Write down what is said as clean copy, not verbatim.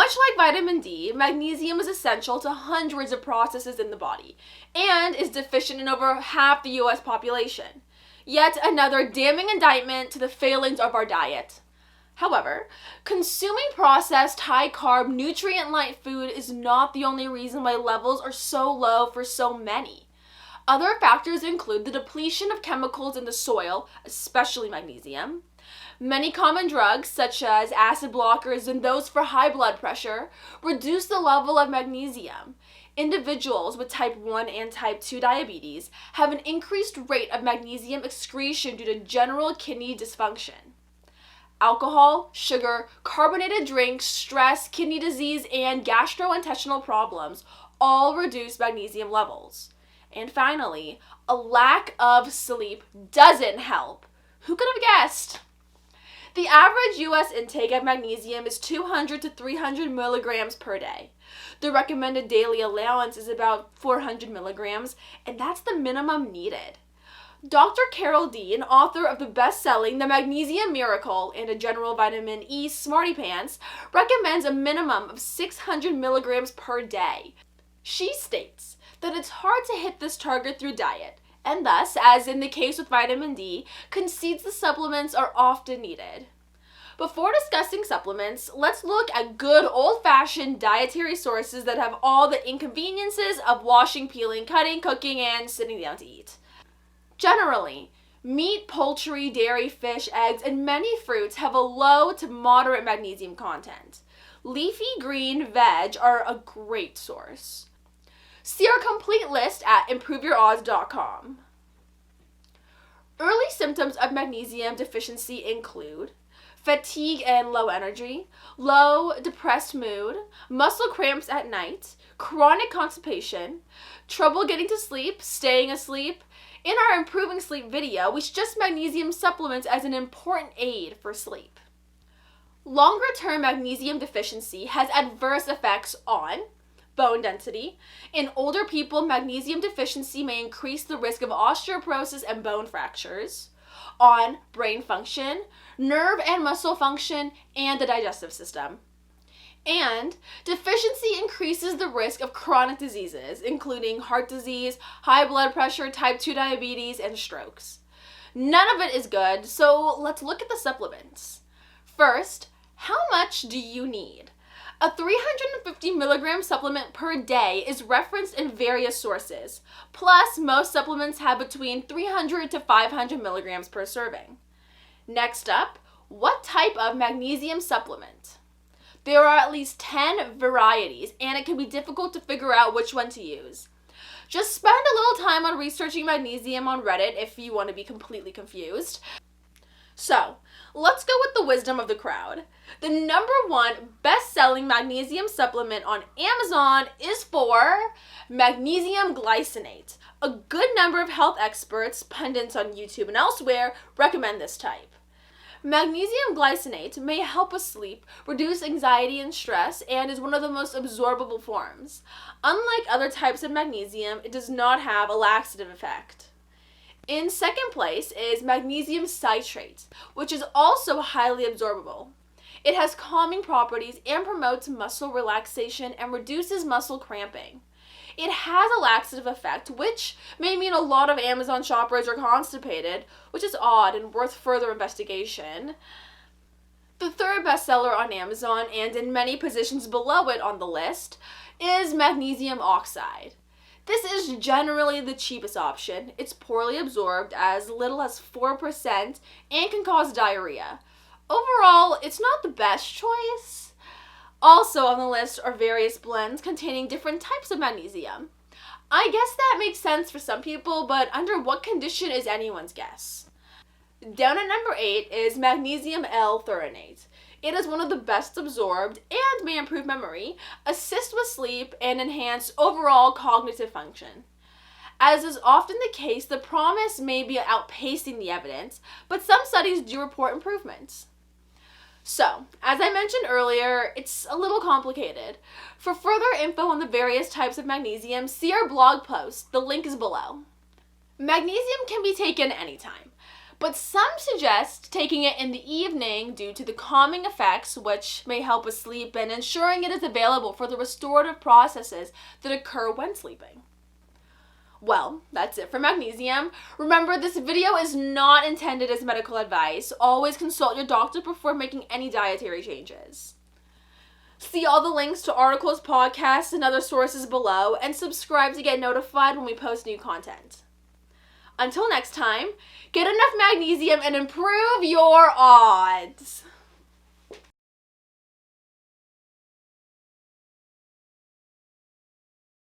Much like vitamin D, magnesium is essential to hundreds of processes in the body and is deficient in over half the US population. Yet another damning indictment to the failings of our diet. However, consuming processed, high-carb, nutrient-light food is not the only reason why levels are so low for so many. Other factors include the depletion of chemicals in the soil, especially magnesium. Many common drugs, such as acid blockers and those for high blood pressure, reduce the level of magnesium. Individuals with type 1 and type 2 diabetes have an increased rate of magnesium excretion due to general kidney dysfunction. Alcohol, sugar, carbonated drinks, stress, kidney disease, and gastrointestinal problems all reduce magnesium levels. And finally, a lack of sleep doesn't help. Who could have guessed? The average U.S. intake of magnesium is 200 to 300 milligrams per day. The recommended daily allowance is about 400 milligrams, and that's the minimum needed. Dr. Carolyn Dean, author of the best-selling The Magnesium Miracle and a General Vitamin E Smarty Pants, recommends a minimum of 600 milligrams per day. She states that it's hard to hit this target through diet, and thus, as in the case with vitamin D, concedes the supplements are often needed. Before discussing supplements, let's look at good old-fashioned dietary sources that have all the inconveniences of washing, peeling, cutting, cooking, and sitting down to eat. Generally, meat, poultry, dairy, fish, eggs, and many fruits have a low to moderate magnesium content. Leafy green veg are a great source. See our complete list at ImproveYourOdds.com. Early symptoms of magnesium deficiency include fatigue and low energy, low, depressed mood, muscle cramps at night, chronic constipation, trouble getting to sleep, staying asleep. In our Improving Sleep video, we suggest magnesium supplements as an important aid for sleep. Longer-term magnesium deficiency has adverse effects on bone density. In older people, magnesium deficiency may increase the risk of osteoporosis and bone fractures. On brain function, nerve and muscle function, and the digestive system. And deficiency increases the risk of chronic diseases, including heart disease, high blood pressure, type 2 diabetes, and strokes. None of it is good, so let's look at the supplements. First, how much do you need? A 350 milligram supplement per day is referenced in various sources. Plus, most supplements have between 300 to 500 milligrams per serving. Next up, what type of magnesium supplement? There are at least 10 varieties, and it can be difficult to figure out which one to use. Just spend a little time on researching magnesium on Reddit if you want to be completely confused. So, let's go with the wisdom of the crowd. The number one best-selling magnesium supplement on Amazon is for magnesium glycinate. A good number of health experts, pundits on YouTube and elsewhere, recommend this type. Magnesium glycinate may help with sleep, reduce anxiety and stress, and is one of the most absorbable forms. Unlike other types of magnesium, it does not have a laxative effect. In second place is magnesium citrate, which is also highly absorbable. It has calming properties and promotes muscle relaxation and reduces muscle cramping. It has a laxative effect, which may mean a lot of Amazon shoppers are constipated, which is odd and worth further investigation. The third bestseller on Amazon, and in many positions below it on the list, is magnesium oxide. This is generally the cheapest option. It's poorly absorbed, as little as 4%, and can cause diarrhea. Overall, it's not the best choice. Also on the list are various blends containing different types of magnesium. I guess that makes sense for some people, but under what condition is anyone's guess. Down at number 8 is magnesium L-threonate. It is one of the best absorbed and may improve memory, assist with sleep, and enhance overall cognitive function. As is often the case, the promise may be outpacing the evidence, but some studies do report improvements. So, as I mentioned earlier, it's a little complicated. For further info on the various types of magnesium, see our blog post. The link is below. Magnesium can be taken anytime, but some suggest taking it in the evening due to the calming effects, which may help with sleep, and ensuring it is available for the restorative processes that occur when sleeping. Well, that's it for magnesium. Remember, this video is not intended as medical advice. Always consult your doctor before making any dietary changes. See all the links to articles, podcasts, and other sources below, and subscribe to get notified when we post new content. Until next time, get enough magnesium and improve your odds.